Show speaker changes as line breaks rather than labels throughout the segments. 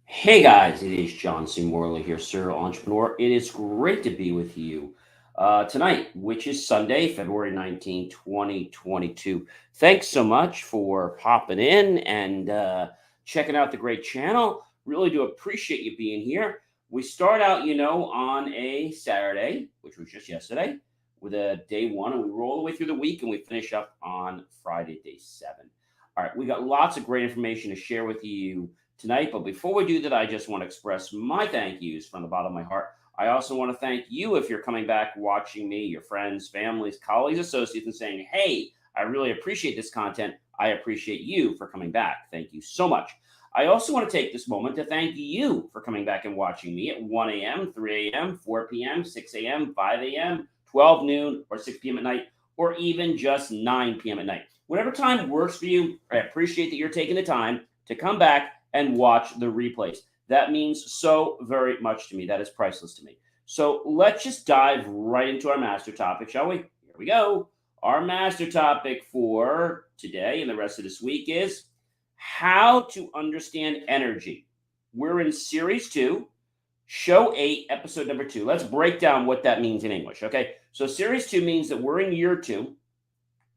Hey guys, it is John C. Morley here, serial entrepreneur. It is great to be with you tonight, which is Sunday, February 19th, 2022. Thanks so much for popping in and checking out the great channel. Really do appreciate you being here. We start out, on a Saturday, which was just yesterday, with a day one, and we roll all the way through the week and we finish up on Friday, day seven. All right, we got lots of great information to share with you tonight. But before we do that, I just want to express my thank yous from the bottom of my heart. I also want to thank you if you're coming back watching me, your friends, families, colleagues, associates, and saying, hey, I really appreciate this content. I appreciate you for coming back. Thank you so much. I also want to take this moment to thank you for coming back and watching me at 1 a.m., 3 a.m., 4 p.m., 6 a.m., 5 a.m., 12 noon, or 6 p.m. at night, or even just 9 p.m. at night. Whatever time works for you, I appreciate that you're taking the time to come back and watch the replays. That means so very much to me. That is priceless to me. So let's just dive right into our master topic, shall we? Here we go. Our master topic for today and the rest of this week is how to understand energy. We're in series 2, show 8, episode number 2. Let's break down what that means in English. Okay. So series 2 means that we're in year 2.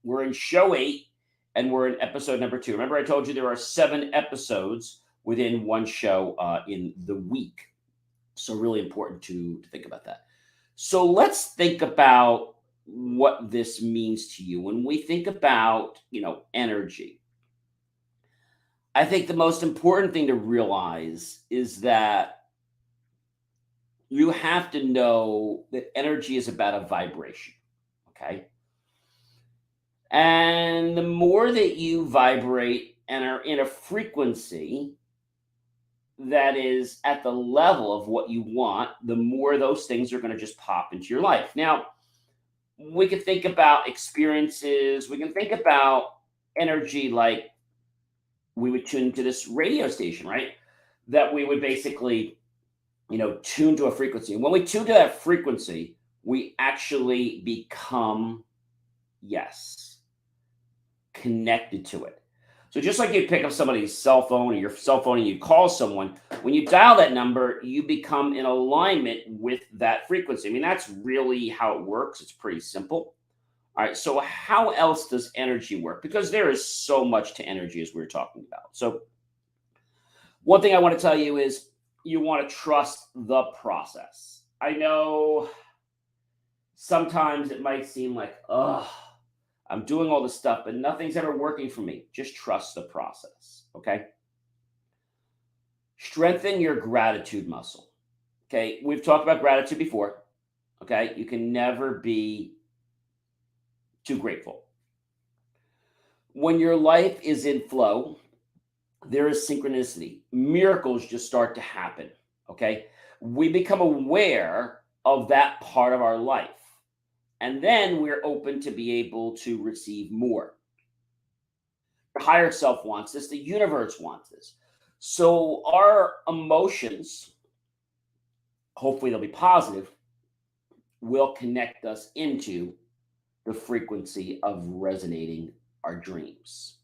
We're in show 8 and we're in episode number 2. Remember, I told you there are 7 episodes within one show in the week. So really important to think about that. So let's think about what this means to you. When we think about, energy, I think the most important thing to realize is that you have to know that energy is about a vibration. Okay. And the more that you vibrate and are in a frequency that is at the level of what you want, the more those things are going to just pop into your life. Now, we can think about experiences, we can think about energy like we would tune to this radio station, right? That we would basically, tune to a frequency. And when we tune to that frequency, we actually become, yes, connected to it. So just like you pick up somebody's cell phone or your cell phone and you call someone, when you dial that number, you become in alignment with that frequency. I mean, that's really how it works. It's pretty simple. All right. So how else does energy work? Because there is so much to energy as we we're talking about. So one thing I want to tell you is you want to trust the process. I know sometimes it might seem like, oh, I'm doing all this stuff, but nothing's ever working for me. Just trust the process. Okay. Strengthen your gratitude muscle. Okay. We've talked about gratitude before. Okay. You can never be too grateful. When your life is in flow, there is synchronicity. Miracles just start to happen. Okay. We become aware of that part of our life. And then we're open to be able to receive more. Your higher self wants this, the universe wants this. So our emotions, hopefully they'll be positive, will connect us into the frequency of resonating our dreams.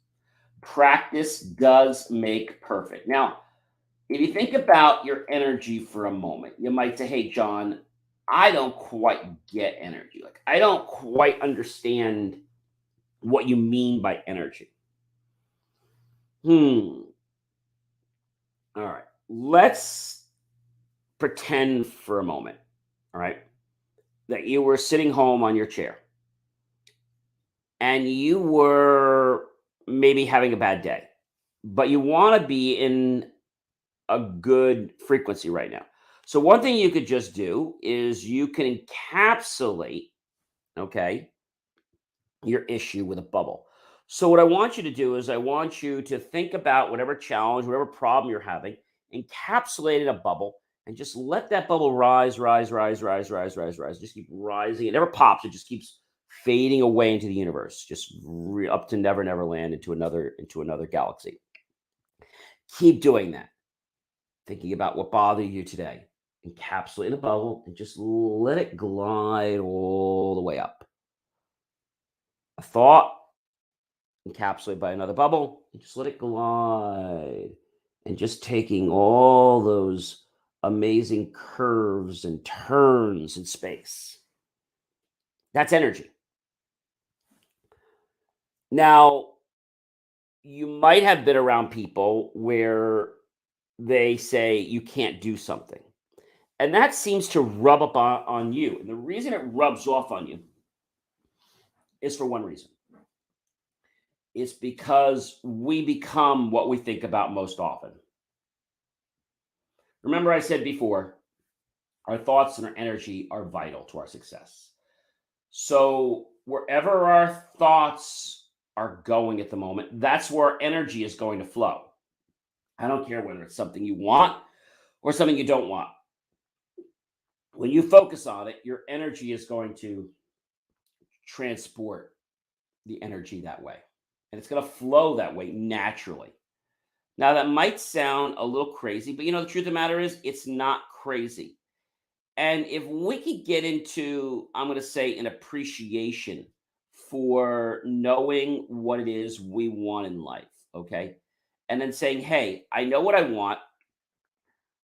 Practice does make perfect. Now, if you think about your energy for a moment, you might say, "Hey, John, I don't quite get energy. Like, I don't quite understand what you mean by energy." Hmm. All right. Let's pretend for a moment, all right, that you were sitting home on your chair and you were maybe having a bad day, but you want to be in a good frequency right now. So, one thing you could just do is you can encapsulate, okay, your issue with a bubble. So, what I want you to do is I want you to think about whatever challenge, whatever problem you're having, encapsulate in a bubble, and just let that bubble rise, rise, rise, rise, rise, rise, rise. Just keep rising. It never pops. It just keeps fading away into the universe, just up to never, never land into another galaxy. Keep doing that. Thinking about what bothered you today. Encapsulate in a bubble and just let it glide all the way up. A thought, encapsulated by another bubble, and just let it glide. And just taking all those amazing curves and turns in space. That's energy. Now, you might have been around people where they say you can't do something. And that seems to rub up on you. And the reason it rubs off on you is for one reason. It's because we become what we think about most often. Remember, I said before, our thoughts and our energy are vital to our success. So, wherever our thoughts are going at the moment, that's where our energy is going to flow. I don't care whether it's something you want or something you don't want. When you focus on it, your energy is going to transport the energy that way. And it's going to flow that way naturally. Now, that might sound a little crazy, but the truth of the matter is, it's not crazy. And if we could get into, I'm going to say, an appreciation for knowing what it is we want in life, okay? And then saying, hey, I know what I want.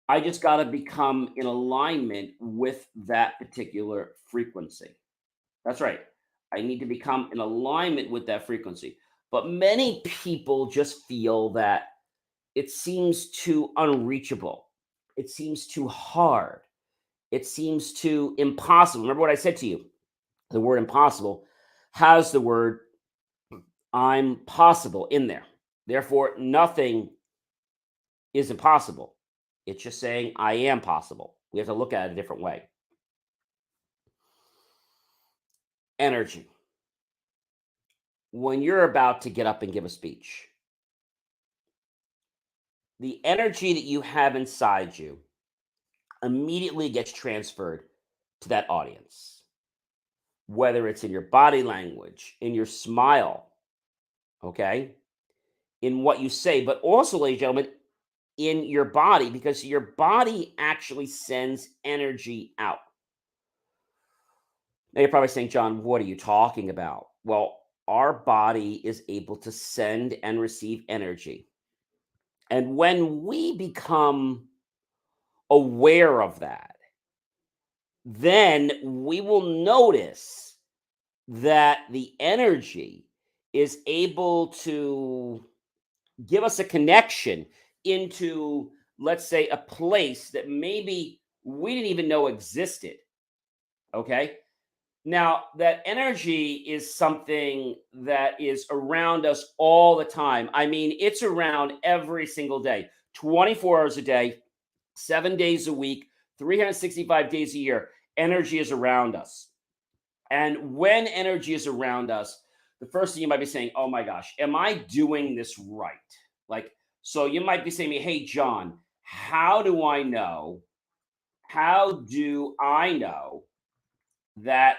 I just got to become in alignment with that particular frequency. That's right. I need to become in alignment with that frequency. But many people just feel that it seems too unreachable. It seems too hard. It seems too impossible. Remember what I said to you? The word impossible has the word I'm possible in there. Therefore, nothing is impossible. It's just saying I am possible. We have to look at it a different way. Energy. When you're about to get up and give a speech, the energy that you have inside you immediately gets transferred to that audience, whether it's in your body language, in your smile, okay, in what you say, but also, ladies and gentlemen, in your body, because your body actually sends energy out. Now, you're probably saying, John, what are you talking about? Well, our body is able to send and receive energy. And when we become aware of that, then we will notice that the energy is able to give us a connection into, let's say, a place that maybe we didn't even know existed. Okay. Now, that energy is something that is around us all the time. I mean, it's around every single day, 24 hours a day, 7 days a week, 365 days a year. Energy is around us. And when energy is around us, the first thing you might be saying, oh my gosh, am I doing this right? Like, so you might be saying to me, hey, John, how do I know? How do I know that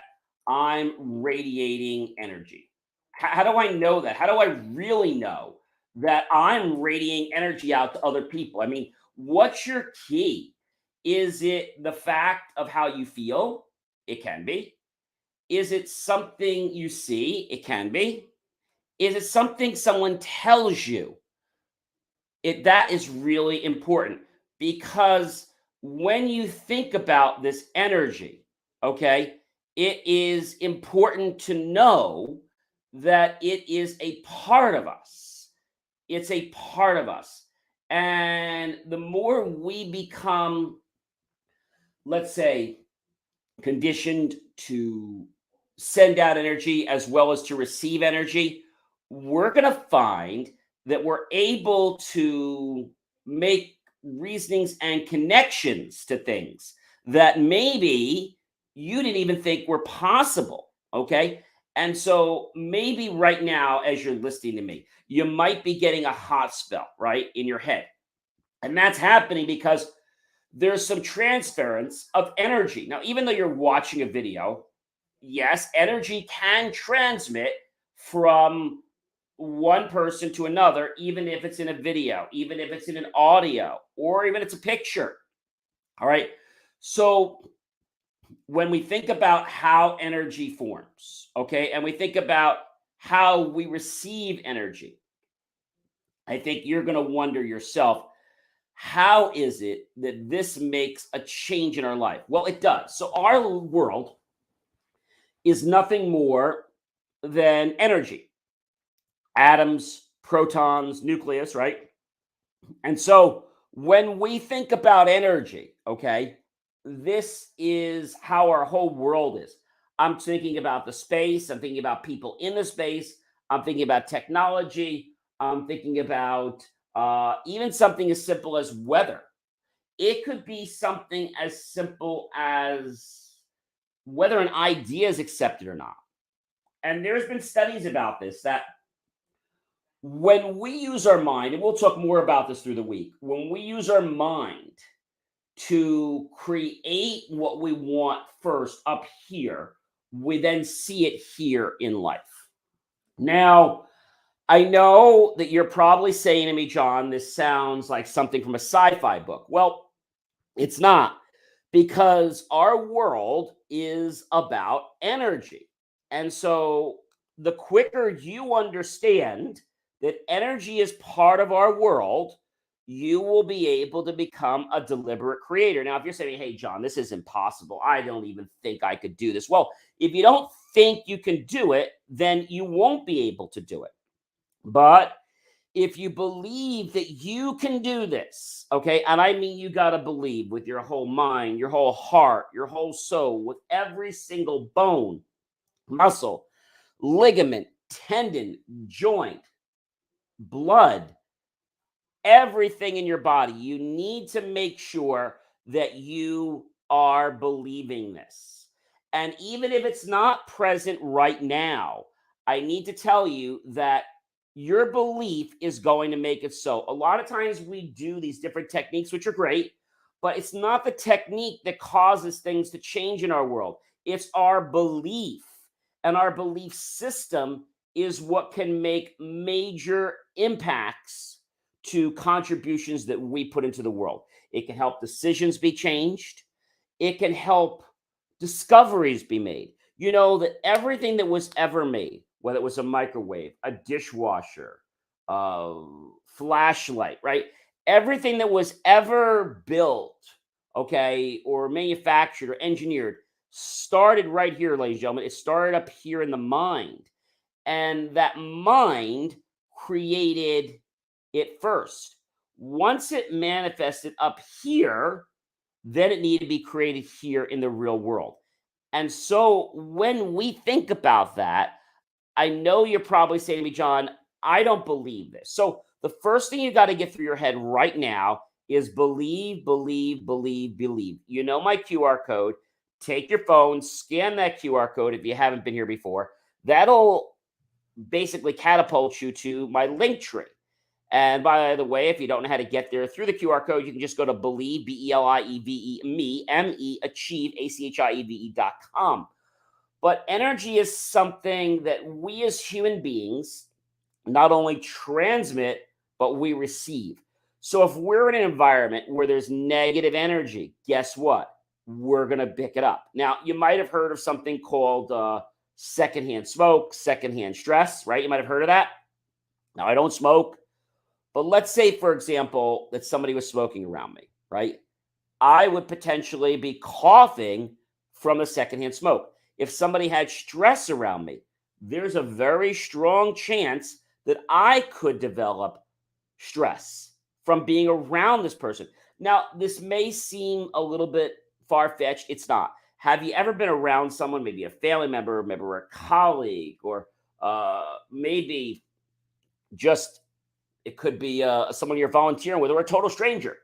I'm radiating energy? How do I know that? How do I really know that I'm radiating energy out to other people? I mean, what's your key? Is it the fact of how you feel? It can be. Is it something you see? It can be. Is it something someone tells you? That is really important because when you think about this energy, okay, it is important to know that it is a part of us. It's a part of us. And the more we become, let's say, conditioned to send out energy as well as to receive energy, we're going to find that we're able to make reasonings and connections to things that maybe you didn't even think were possible. Okay. And so maybe right now, as you're listening to me, you might be getting a hot spell, right, in your head. And that's happening because there's some transference of energy. Now, even though you're watching a video, yes, energy can transmit from one person to another, even if it's in a video, even if it's in an audio, or even it's a picture. All right. So when we think about how energy forms, okay, and we think about how we receive energy, I think you're going to wonder yourself, how is it that this makes a change in our life? Well, it does. So our world is nothing more than energy, atoms, protons, nucleus, right? And so when we think about energy, okay, this is how our whole world is. I'm thinking about the space, I'm thinking about people in the space, I'm thinking about technology, I'm thinking about even something as simple as weather. It could be something as simple as whether an idea is accepted or not. And there's been studies about this that when we use our mind, and we'll talk more about this through the week, when we use our mind to create what we want first up here, we then see it here in life. Now, I know that you're probably saying to me, John, this sounds like something from a sci fi book. Well, it's not, because our world is about energy. And so the quicker you understand that energy is part of our world, you will be able to become a deliberate creator. Now, if you're saying, hey, John, this is impossible, I don't even think I could do this. Well, if you don't think you can do it, then you won't be able to do it. But if you believe that you can do this, okay, and I mean you got to believe with your whole mind, your whole heart, your whole soul, with every single bone, muscle, ligament, tendon, joint, blood, everything in your body, you need to make sure that you are believing this. And even if it's not present right now, I need to tell you that your belief is going to make it so. A lot of times we do these different techniques, which are great, but it's not the technique that causes things to change in our world. It's our belief. And our belief system is what can make major impacts to contributions that we put into the world. It can help decisions be changed. It can help discoveries be made. You know that everything that was ever made, whether it was a microwave, a dishwasher, a flashlight, right? Everything that was ever built, okay, or manufactured or engineered started right here, ladies and gentlemen. It started up here in the mind. And that mind created it first. Once it manifested up here, then it needed to be created here in the real world. And so when we think about that, I know you're probably saying to me, John, I don't believe this. So the first thing you got to get through your head right now is believe, believe, believe, believe. You know my QR code. Take your phone, scan that QR code if you haven't been here before. That'll basically catapult you to my link tree. And by the way, if you don't know how to get there through the QR code, you can just go to believe, BELIEVE, achieve, ACHIEVE.com. But energy is something that we as human beings not only transmit, but we receive. So if we're in an environment where there's negative energy, guess what? We're going to pick it up. Now, you might have heard of something called secondhand smoke, secondhand stress, right? You might have heard of that. Now, I don't smoke, but let's say, for example, that somebody was smoking around me, right? I would potentially be coughing from the secondhand smoke. If somebody had stress around me, there's a very strong chance that I could develop stress from being around this person. Now, this may seem a little bit far fetched. It's not. Have you ever been around someone, maybe a family member, maybe a colleague, or maybe just it could be someone you're volunteering with or a total stranger?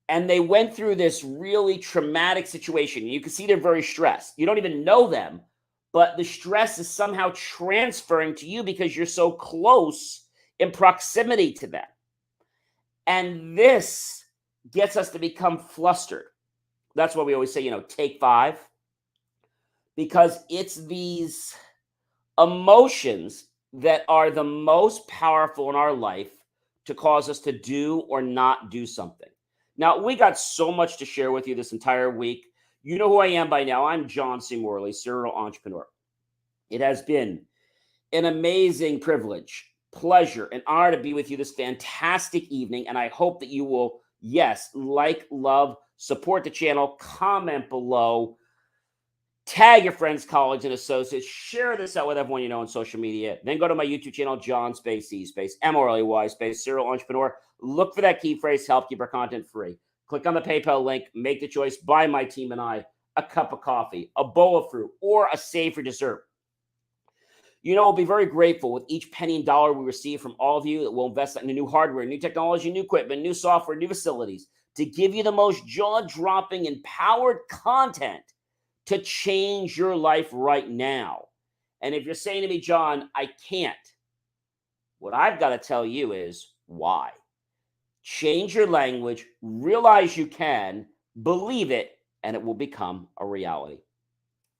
And they went through this really traumatic situation. You can see they're very stressed. You don't even know them, but the stress is somehow transferring to you because you're so close in proximity to them. And this gets us to become flustered. That's why we always say, take 5, because it's these emotions that are the most powerful in our life to cause us to do or not do something. Now, we got so much to share with you this entire week. You know who I am by now. I'm John C. Morley, serial entrepreneur. It has been an amazing privilege, pleasure, and honor to be with you this fantastic evening. And I hope that you will, yes, like, love, support the channel, comment below, tag your friends, colleagues, and associates, share this out with everyone you know on social media. Then go to my YouTube channel, John Space C Space Morley Space Serial Entrepreneur. Look for that key phrase to help keep our content free. Click on the PayPal link, make the choice, buy my team and I a cup of coffee, a bowl of fruit, or a savory dessert. We'll be very grateful with each penny and dollar we receive from all of you that will invest in new hardware, new technology, new equipment, new software, new facilities to give you the most jaw-dropping, empowered content to change your life right now. And if you're saying to me, John, I can't, what I've got to tell you is why. Change your language, realize you can, believe it, and it will become a reality.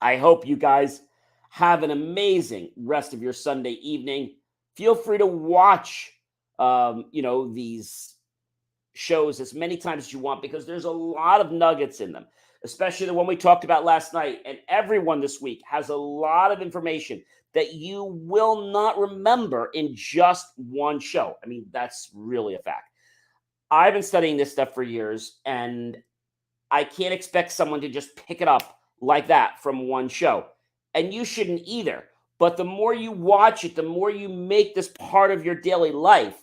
I hope you guys have an amazing rest of your Sunday evening. Feel free to watch, these shows as many times as you want, because there's a lot of nuggets in them, especially the one we talked about last night. And everyone this week has a lot of information that you will not remember in just one show. I mean, that's really a fact. I've been studying this stuff for years, and I can't expect someone to just pick it up like that from one show. And you shouldn't either. But the more you watch it, the more you make this part of your daily life,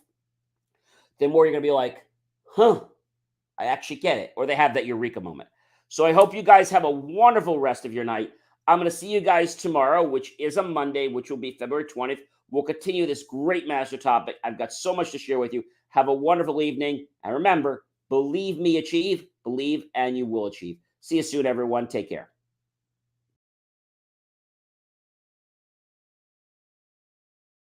the more you're going to be like, I actually get it. Or they have that eureka moment. So I hope you guys have a wonderful rest of your night. I'm going to see you guys tomorrow, which is a Monday, which will be February 20th. We'll continue this great master topic. I've got so much to share with you. Have a wonderful evening. And remember, believe me, achieve, believe, and you will achieve. See you soon, everyone. Take care.